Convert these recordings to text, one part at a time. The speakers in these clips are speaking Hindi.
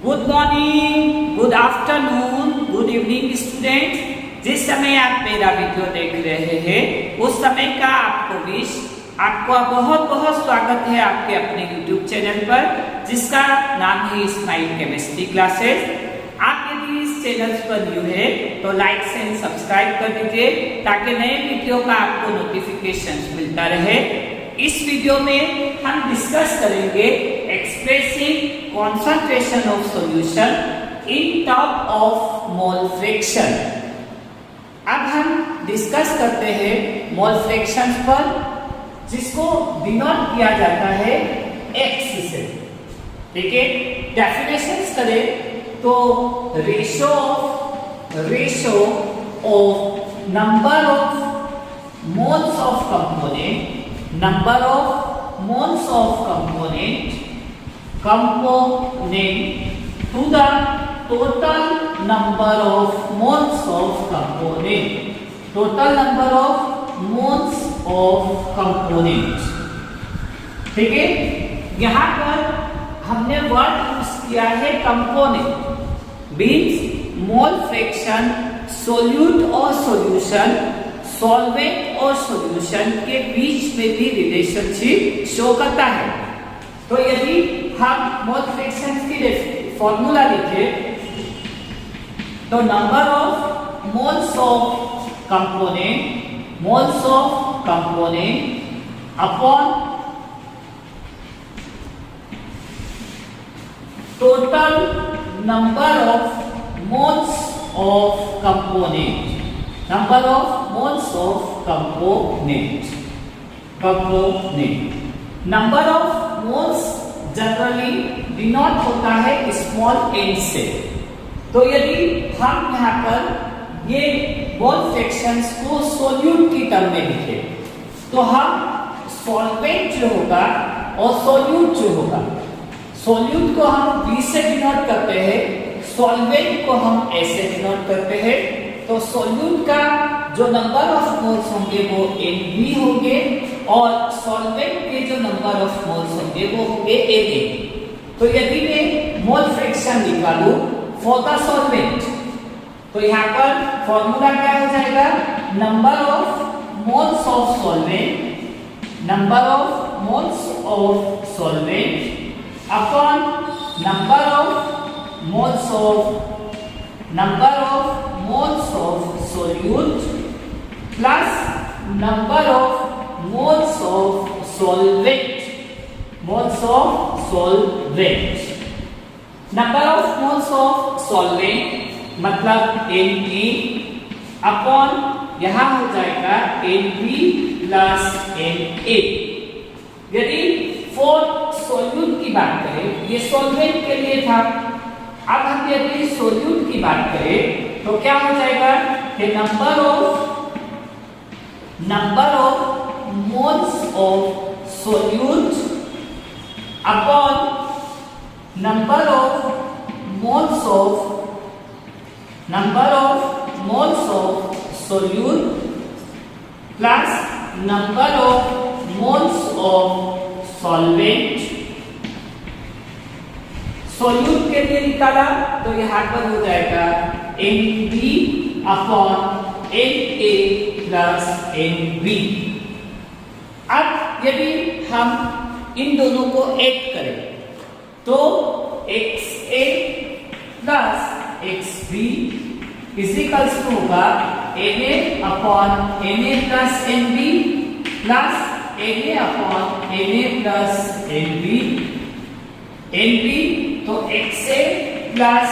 Good morning, good afternoon, good evening students. जिस समय आप मेरा वीडियो देख रहे हैं उस समय का आपका बहुत बहुत स्वागत है आपके अपने YouTube चैनल पर, जिसका नाम है स्माइल केमिस्ट्री क्लासेस। आप यदि इस चैनल पर न्यू है तो लाइक एंड सब्सक्राइब कर दीजिए ताकि नए वीडियो का आपको नोटिफिकेशन मिलता रहे। इस वीडियो में हम डिस्कस करेंगे expressing concentration of solution in terms of mole fraction। अब हम डिस्कस करते हैं मोल फ्रैक्शन पर, जिसको डिनोट किया जाता है x से। ठीक है, डेफिनेशंस करें तो ratio of number of moles of component to the total number of moles of component। ठीक है, यहाँ पर हमने वर्ड यूज किया है component, means mole fraction solute और सॉल्यूशन, सॉल्वेंट और सॉल्यूशन के बीच में भी रिलेशनशिप शो करता है। तो यदि हम मोल फ्रैक्शन की फॉर्मूला लिखे तो number of moles of component upon total number of moles of component number of moles generally denote होता है स्मॉल n से। तो यदि हम यहाँ पर ये मोल फ्रैक्शंस को सोल्यूट की टर्म में लिखे तो हम सॉल्वेंट जो होगा और सोल्यूट जो होगा, सोल्यूट को हम V से डिनोट करते हैं, सॉल्वेंट को हम A से डिनोट करते हैं। तो सोल्यूट का जो नंबर ऑफ मोल्स होंगे वो Nb होंगे और सॉल्वेंट के जो नंबर ऑफ मोल्स होंगे वो होंगे Na। तो यदि मैं मोल फ्रैक्शन निकालूं फॉर द सॉल्वेंट तो यहाँ पर फॉर्मूला क्या हो जाएगा, number of moles of solvent upon number of moles of solute plus number of moles of solvent. Number of moles of solvent मतलब Na अपॉन यहां हो जाएगा Nb प्लस Na। यदि फॉर सोल्यूट की बात करें, ये सॉल्वेंट के लिए था, अब हम यदि सोल्यूट की बात करें तो क्या हो जाएगा कि number of moles of solute upon number of moles of solute plus number of moles of solvent. Solute के लिए निकाला तो यहाँ पर हो जाएगा Nb upon Na plus Nb। अब यदि हम इन दोनों को ऐड करें तो Xa plus Xb equals to होगा Na upon Na plus Nb plus Na upon Na plus Nb तो Xa प्लस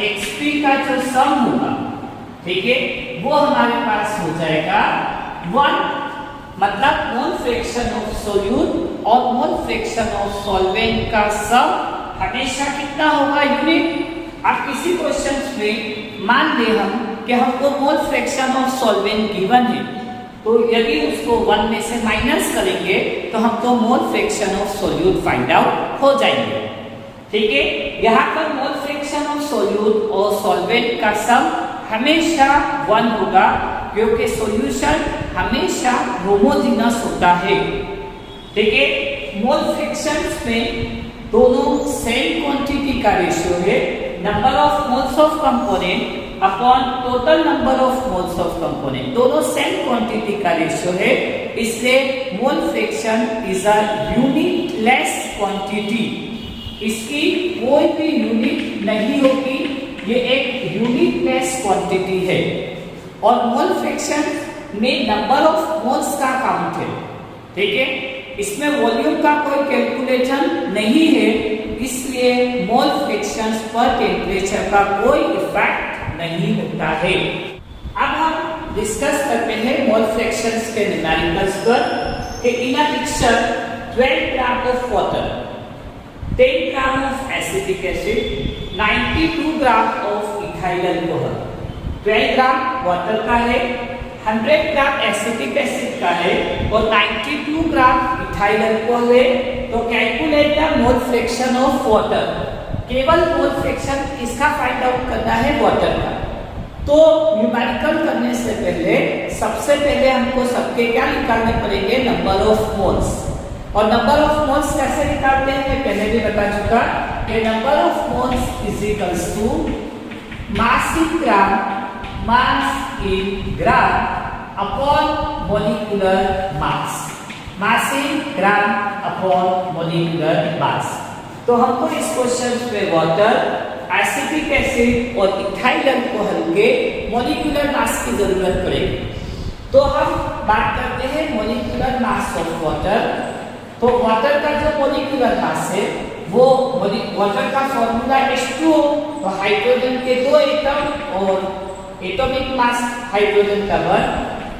Xb का जो सम होगा, ठीक है, वो हमारे पास हो जाएगा 1। मतलब मोल फ्रैक्शन ऑफ सोल्यूट और मोल फ्रैक्शन ऑफ सॉल्वेंट का सम हमेशा कितना होगा, यूनिट। अब किसी क्वेश्चन में मान ले हम कि हमको mole fraction of solvent given है, तो यदि उसको 1 में से माइनस करेंगे तो हमको mole fraction of solute find out हो जाएंगे। ठीक है, यहाँ पर मोल फ्रैक्शन ऑफ सोल्यूट और सॉल्वेंट का सम हमेशा 1 होगा, क्योंकि सॉल्यूशन हमेशा होमोजेनस होता है। ठीक है, मोल फ्रैक्शंस में दोनों सेम क्वांटिटी का रेशियो है number of moles of component upon total number of moles of component, दोनों सेम क्वांटिटी का रेशियो है, इसलिए mole fraction is a unitless quantity. इसकी कोई भी यूनिट नहीं होगी, ये एक यूनिटलेस क्वांटिटी है। और मोल फ्रैक्शन में नंबर ऑफ मोल्स का काउंट है, ठीक है, इसमें वॉल्यूम का कोई कैलकुलेशन नहीं है, इसलिए मोल फ्रैक्शंस पर टेम्परेचर का कोई इफेक्ट नहीं होता है। अब हम डिस्कस करते हैं मोल फ्रैक्शंस के न्यूमेरिकल्स पर कि in a mixture 12 gram of water, 10 gram of acetic acid, 92 gram of ethyl alcohol. 12 gram water का है, 100 ग्राम एसिटिक एसिड का है और 92 ग्राम इथाइल अल्कोहल है। तो calculate the mole fraction of water, केवल मोल फ्रैक्शन इसका फाइंड आउट करना है वाटर का। तो न्यूमेरिकल करने से पहले सबसे पहले हमको सबके क्या निकालने पड़ेंगे, नंबर ऑफ मोल्स। और नंबर ऑफ मोल्स कैसे निकालते हैं मैं पहले भी बता चुका कि number of moles is equals to mass in gram, mass in gram upon molecular mass, mass in gram upon molecular mass. तो हमको इस क्वेश्चन में वाटर, एसिटिक एसिड और इथाइल अल्कोहल के मॉलिक्यूलर मास की जरूरत पड़ेगी। तो हम बात करते हैं मॉलिक्यूलर मास ऑफ वाटर। तो वाटर का जो मॉलिक्यूलर मास है वो वाटर का फॉर्मूला H2O, तो हाइड्रोजन के 2 एटम और एटॉमिक मास हाइड्रोजन का 1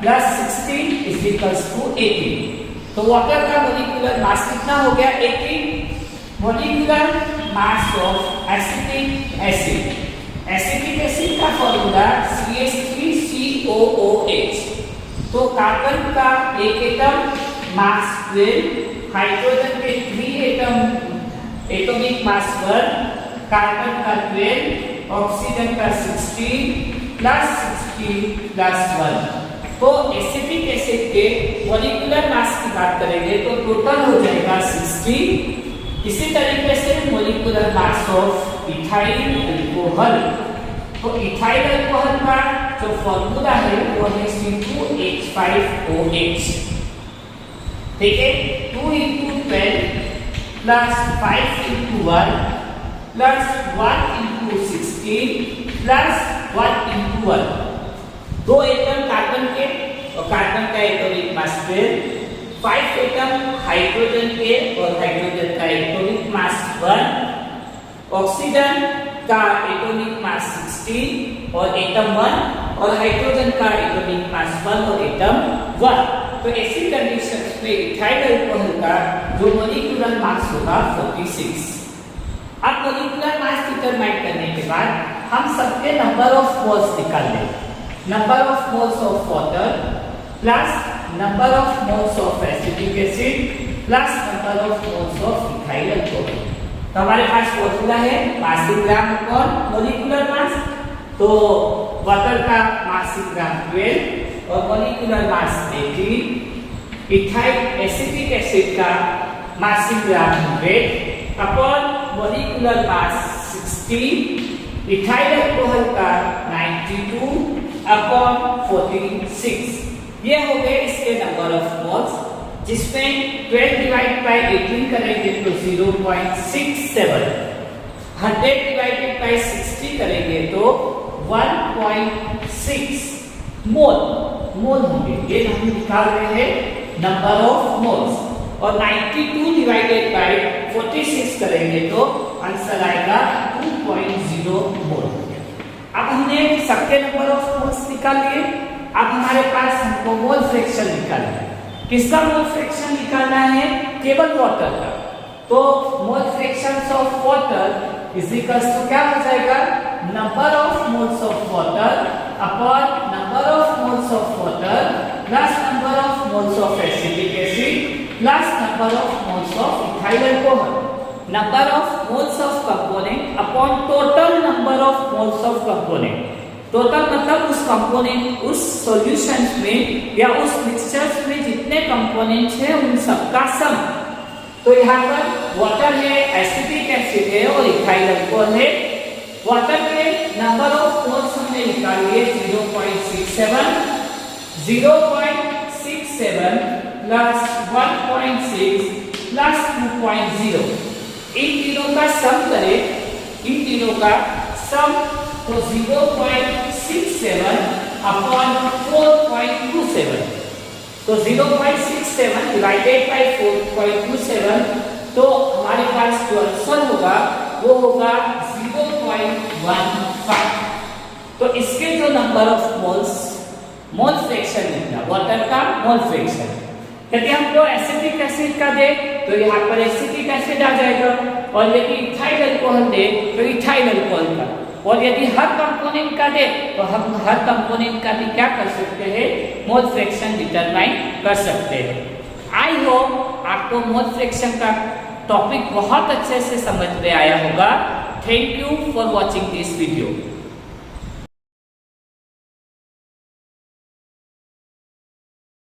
प्लस 16 इज इक्वल्स टू 18। तो वाटर का मॉलिक्यूलर मास कितना हो गया, 18। Molecular mass of acetic acid, acetic acid का फॉर्मूला CH3COOH। तो कार्बन का एक एटम मास 12, हाइड्रोजन के 3 एटम एटॉमिक मास 1, कार्बन का 12, ऑक्सीजन का 16 प्लस 16 प्लस 1। तो एसिटिक एसिड के मॉलिक्यूलर मास की बात करेंगे तो टोटल हो जाएगा 60। इसी तरीके से molecular mass of ethyl alcohol, तो इथाइल अल्कोहल का जो फॉर्मूला है वो है C2H5OH, ठीक है। 2 × 12 plus 5 × 1 plus 1 × 16 plus 1 × 1। 2 atom carbon के और कार्बन का एटॉमिक मास 12, 5 एटम हाइड्रोजन के और हाइड्रोजन का एटॉमिक मास 1, ऑक्सीजन का एटॉमिक मास 16 और एटम 1 और हाइड्रोजन का एटॉमिक मास 1 और एटम 1। तो ऐसी कंडीशंस में इथाइल अल्कोहल का जो मॉलिक्यूलर मास होगा 46। अब मॉलिक्यूलर मास डिटरमाइन करने के बाद हम सबके नंबर ऑफ मोल्स निकाल लेंगे। Number of moles of water plus number of moles of acetic acid plus number of moles of ethyl alcohol. तो हमारे पास फॉर्मूला है मास in gram upon molecular mass. तो वाटर का मास इन ग्राम 12 और molecular mass 18, ethyl acetic acid का मास in gram 100 upon molecular mass 16, ethyl alcohol का 92 अपॉन 46। ये हो गए इसके नंबर ऑफ मोल्स, जिसमें 12 डिवाइड बाय 18 करेंगे तो 0.67, 100 डिवाइडेड बाय 60 करेंगे तो 1.6 मोल होंगे। ये हम निकाल रहे हैं नंबर ऑफ मोल्स। और 92 डिवाइडेड बाय 46 करेंगे तो आंसर आएगा 2.0 मोल। अब हमने सबके नंबर ऑफ मोल्स निकाल लिए। अब हमारे पास हमको मोल फ्रैक्शन निकालना है। किसका मोल फ्रैक्शन निकालना है, केवल वाटर का। तो mole fractions of water is equals to क्या हो जाएगा, number of moles of water upon number of moles of water plus number of moles of acetic acid plus number of moles of ethyl alcohol. Number of moles of component upon total number of moles of component. Total मतलब उस कंपोनेंट, उस सॉल्यूशंस में या उस मिक्सचर्स में जितने कंपोनेंट्स हैं उन सबका सम। तो यहाँ पर वाटर है, एसिटिक एसिड है और इथाइल अल्कोहल है। वाटर के नंबर ऑफ मोल्स हमने निकालिए 0.67 प्लस 1.6 प्लस 2.0। इन तीनों का सम करें, इन तीनों का सम तो 0.67 अपॉन 4.27, तो 0.67 डिवाइडेड बाय 4.27, तो हमारे पास जो आंसर होगा वो होगा 0.15। तो इसके जो नंबर ऑफ मोल फ्रैक्शन निकला वाटर का मोल फ्रैक्शन। यदि हमको एसिटिक एसिड का दे तो यहाँ पर एसिटिक एसिड आ जाएगा, और यदि इथाइल अल्कोहल दे तो इथाइल अल्कोहल का, और यदि हर कंपोनेंट का दे तो हम हर कंपोनेंट का भी क्या कर सकते हैं, मोल फ्रैक्शन डिटरमाइन कर सकते हैं। आई होप आपको मोल फ्रैक्शन का टॉपिक बहुत अच्छे से समझ में आया होगा। Thank you for watching this video.